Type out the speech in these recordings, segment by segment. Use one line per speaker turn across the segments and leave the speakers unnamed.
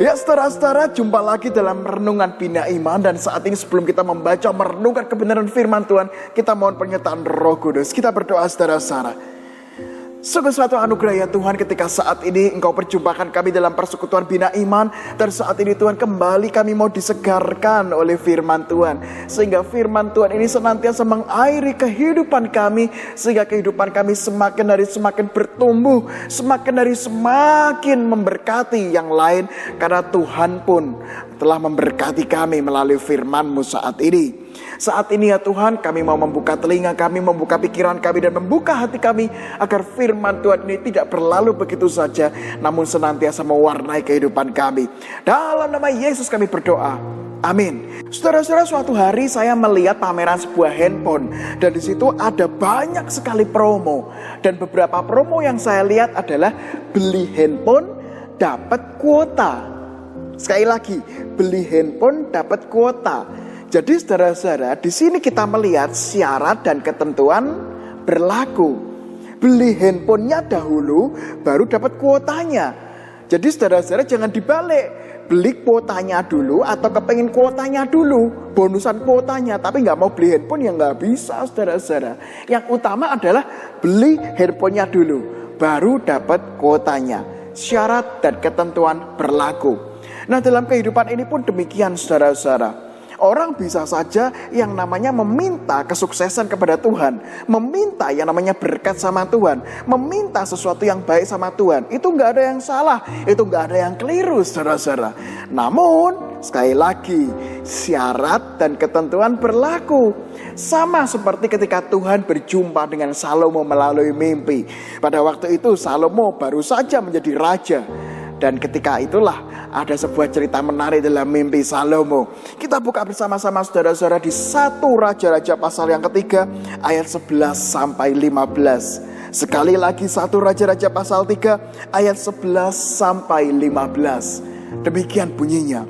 Ya saudara-saudara, jumpa lagi dalam Renungan Bina Iman. Dan saat ini sebelum kita membaca merenungkan kebenaran firman Tuhan, kita mohon penyertaan Roh Kudus. Kita berdoa saudara-saudara. Sungguh suatu anugerah ya Tuhan ketika saat ini Engkau perjumpakan kami dalam persekutuan Bina Iman. Dan saat ini Tuhan kembali kami mau disegarkan oleh firman Tuhan. Sehingga firman Tuhan ini senantiasa mengairi kehidupan kami. Sehingga kehidupan kami semakin hari semakin bertumbuh. Semakin hari semakin memberkati yang lain. Karena Tuhan pun telah memberkati kami melalui firman-Mu saat ini. Saat ini ya Tuhan, kami mau membuka telinga kami, membuka pikiran kami, dan membuka hati kami agar firman Tuhan ini tidak berlalu begitu saja, namun senantiasa mewarnai kehidupan kami. Dalam nama Yesus kami berdoa. Amin. Saudara-saudara, suatu hari saya melihat pameran sebuah handphone, dan di situ ada banyak sekali promo. Dan beberapa promo yang saya lihat adalah beli handphone dapat kuota. Sekali lagi, beli handphone dapat kuota. Jadi saudara-saudara, di sini kita melihat syarat dan ketentuan berlaku. Beli handphonenya dahulu, baru dapat kuotanya. Jadi saudara-saudara jangan dibalik. Beli kuotanya dulu atau kepengen kuotanya dulu. Bonusan kuotanya, tapi nggak mau beli handphone ya nggak bisa saudara-saudara. Yang utama adalah beli handphonenya dulu, baru dapat kuotanya. Syarat dan ketentuan berlaku. Nah dalam kehidupan ini pun demikian saudara-saudara. Orang bisa saja yang namanya meminta kesuksesan kepada Tuhan, meminta yang namanya berkat sama Tuhan, meminta sesuatu yang baik sama Tuhan. Itu gak ada yang salah, itu gak ada yang keliru saudara-saudara. Namun sekali lagi syarat dan ketentuan berlaku. Sama seperti ketika Tuhan berjumpa dengan Salomo melalui mimpi. Pada waktu itu Salomo baru saja menjadi raja. Dan ketika itulah ada sebuah cerita menarik dalam mimpi Salomo. Kita buka bersama-sama saudara-saudara di 1 Raja-Raja pasal yang ketiga ayat 11 sampai 15. Sekali lagi 1 Raja-Raja pasal 3 ayat 11 sampai 15. Demikian bunyinya.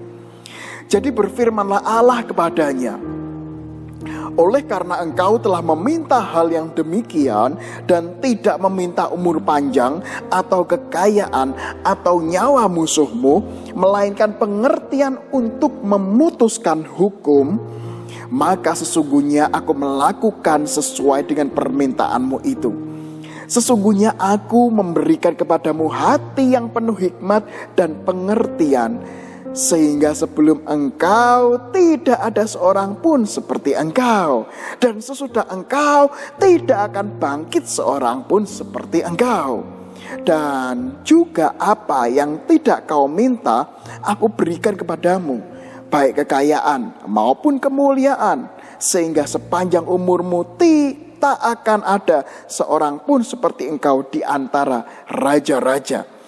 Jadi berfirmanlah Allah kepadanya, oleh karena engkau telah meminta hal yang demikian dan tidak meminta umur panjang atau kekayaan atau nyawa musuhmu, melainkan pengertian untuk memutuskan hukum, maka sesungguhnya aku melakukan sesuai dengan permintaanmu itu. Sesungguhnya aku memberikan kepadamu hati yang penuh hikmat dan pengertian, sehingga sebelum engkau tidak ada seorang pun seperti engkau, dan sesudah engkau tidak akan bangkit seorang pun seperti engkau. Dan juga apa yang tidak kau minta aku berikan kepadamu, baik kekayaan maupun kemuliaan, sehingga sepanjang umurmu tak akan ada seorang pun seperti engkau di antara raja-raja.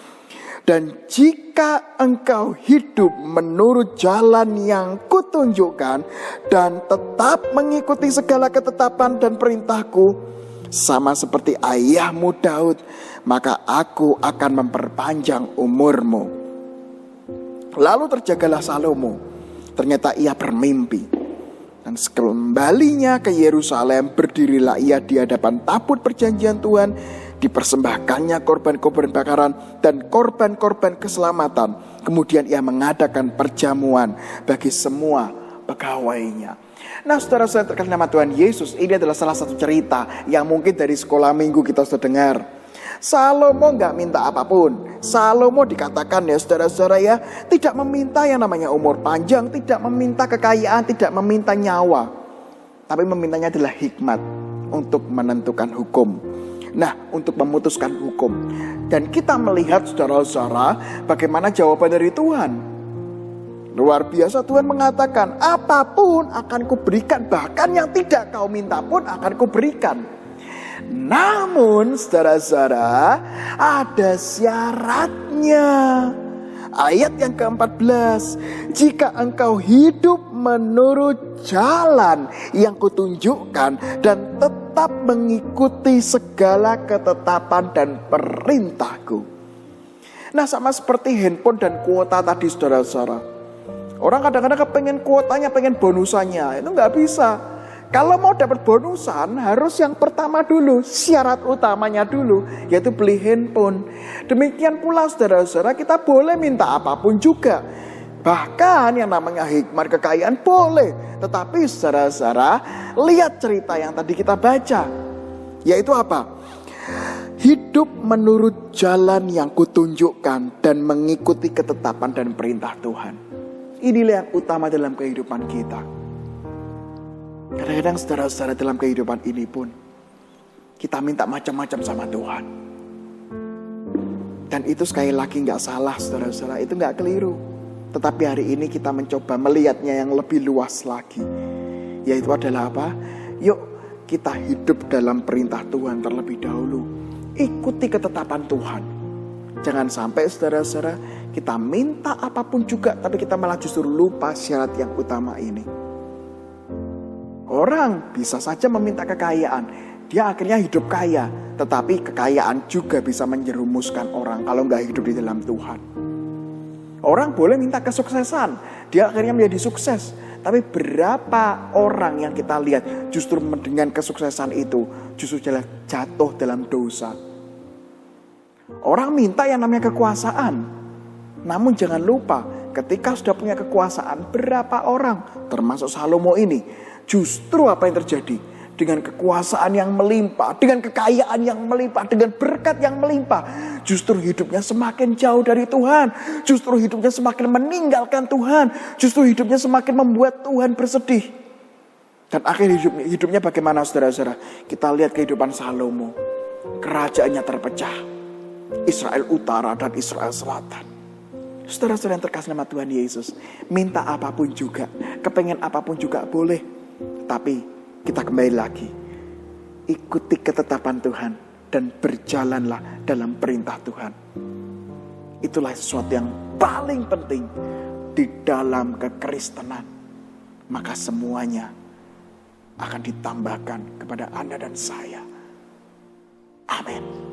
Dan jika engkau hidup menurut jalan yang kutunjukkan dan tetap mengikuti segala ketetapan dan perintahku, sama seperti ayahmu Daud, maka aku akan memperpanjang umurmu. Lalu terjagalah Salomo. Ternyata ia bermimpi. Dan sekembalinya ke Yerusalem, berdirilah ia di hadapan tabut perjanjian Tuhan. Dipersembahkannya korban-korban bakaran dan korban-korban keselamatan. Kemudian ia mengadakan perjamuan bagi semua pegawainya. Nah saudara-saudara terkait nama Tuhan Yesus, ini adalah salah satu cerita yang mungkin dari sekolah minggu kita sudah dengar. Salomo gak minta apapun. Salomo dikatakan ya saudara-saudara ya, tidak meminta yang namanya umur panjang, tidak meminta kekayaan, tidak meminta nyawa. Tapi memintanya adalah hikmat untuk menentukan hukum. Nah, untuk memutuskan hukum. Dan kita melihat saudara-saudara bagaimana jawaban dari Tuhan. Luar biasa, Tuhan mengatakan apapun akan kuberikan, bahkan yang tidak kau minta pun akan kuberikan. Namun saudara-saudara ada syaratnya. Ayat yang ke-14, jika engkau hidup menurut jalan yang kutunjukkan dan tetap mengikuti segala ketetapan dan perintahku. Nah sama seperti handphone dan kuota tadi saudara-saudara. Orang kadang-kadang kepengen kuotanya, pengen bonusannya, itu gak bisa. Kalau mau dapat bonusan harus yang pertama dulu, syarat utamanya dulu, yaitu beli handphone. Demikian pula saudara-saudara, kita boleh minta apapun juga. Bahkan yang namanya hikmat kekayaan boleh. Tetapi saudara-saudara, lihat cerita yang tadi kita baca. Yaitu apa? Hidup menurut jalan yang kutunjukkan dan mengikuti ketetapan dan perintah Tuhan. Inilah yang utama dalam kehidupan kita. Kadang-kadang saudara-saudara dalam kehidupan ini pun kita minta macam-macam sama Tuhan. Dan itu sekali lagi gak salah saudara-saudara, itu gak keliru. Tetapi hari ini kita mencoba melihatnya yang lebih luas lagi. Yaitu adalah apa? Yuk kita hidup dalam perintah Tuhan terlebih dahulu. Ikuti ketetapan Tuhan. Jangan sampai saudara-saudara kita minta apapun juga, tapi kita malah justru lupa syarat yang utama ini. Orang bisa saja meminta kekayaan, dia akhirnya hidup kaya. Tetapi kekayaan juga bisa menjerumuskan orang kalau nggak hidup di dalam Tuhan. Orang boleh minta kesuksesan, dia akhirnya menjadi sukses. Tapi berapa orang yang kita lihat justru dengan kesuksesan itu justru jatuh dalam dosa. Orang minta yang namanya kekuasaan. Namun jangan lupa, ketika sudah punya kekuasaan, berapa orang, termasuk Salomo ini, justru apa yang terjadi? Dengan kekuasaan yang melimpah, dengan kekayaan yang melimpah, dengan berkat yang melimpah, justru hidupnya semakin jauh dari Tuhan. Justru hidupnya semakin meninggalkan Tuhan. Justru hidupnya semakin membuat Tuhan bersedih. Dan akhir hidupnya bagaimana saudara-saudara? Kita lihat kehidupan Salomo. Kerajaannya terpecah. Israel Utara dan Israel Selatan. Saudara-saudara yang terkasih nama Tuhan Yesus, minta apapun juga, kepengen apapun juga boleh. Tapi kita kembali lagi, ikuti ketetapan Tuhan dan berjalanlah dalam perintah Tuhan. Itulah sesuatu yang paling penting di dalam kekristenan. Maka semuanya akan ditambahkan kepada Anda dan saya. Amin.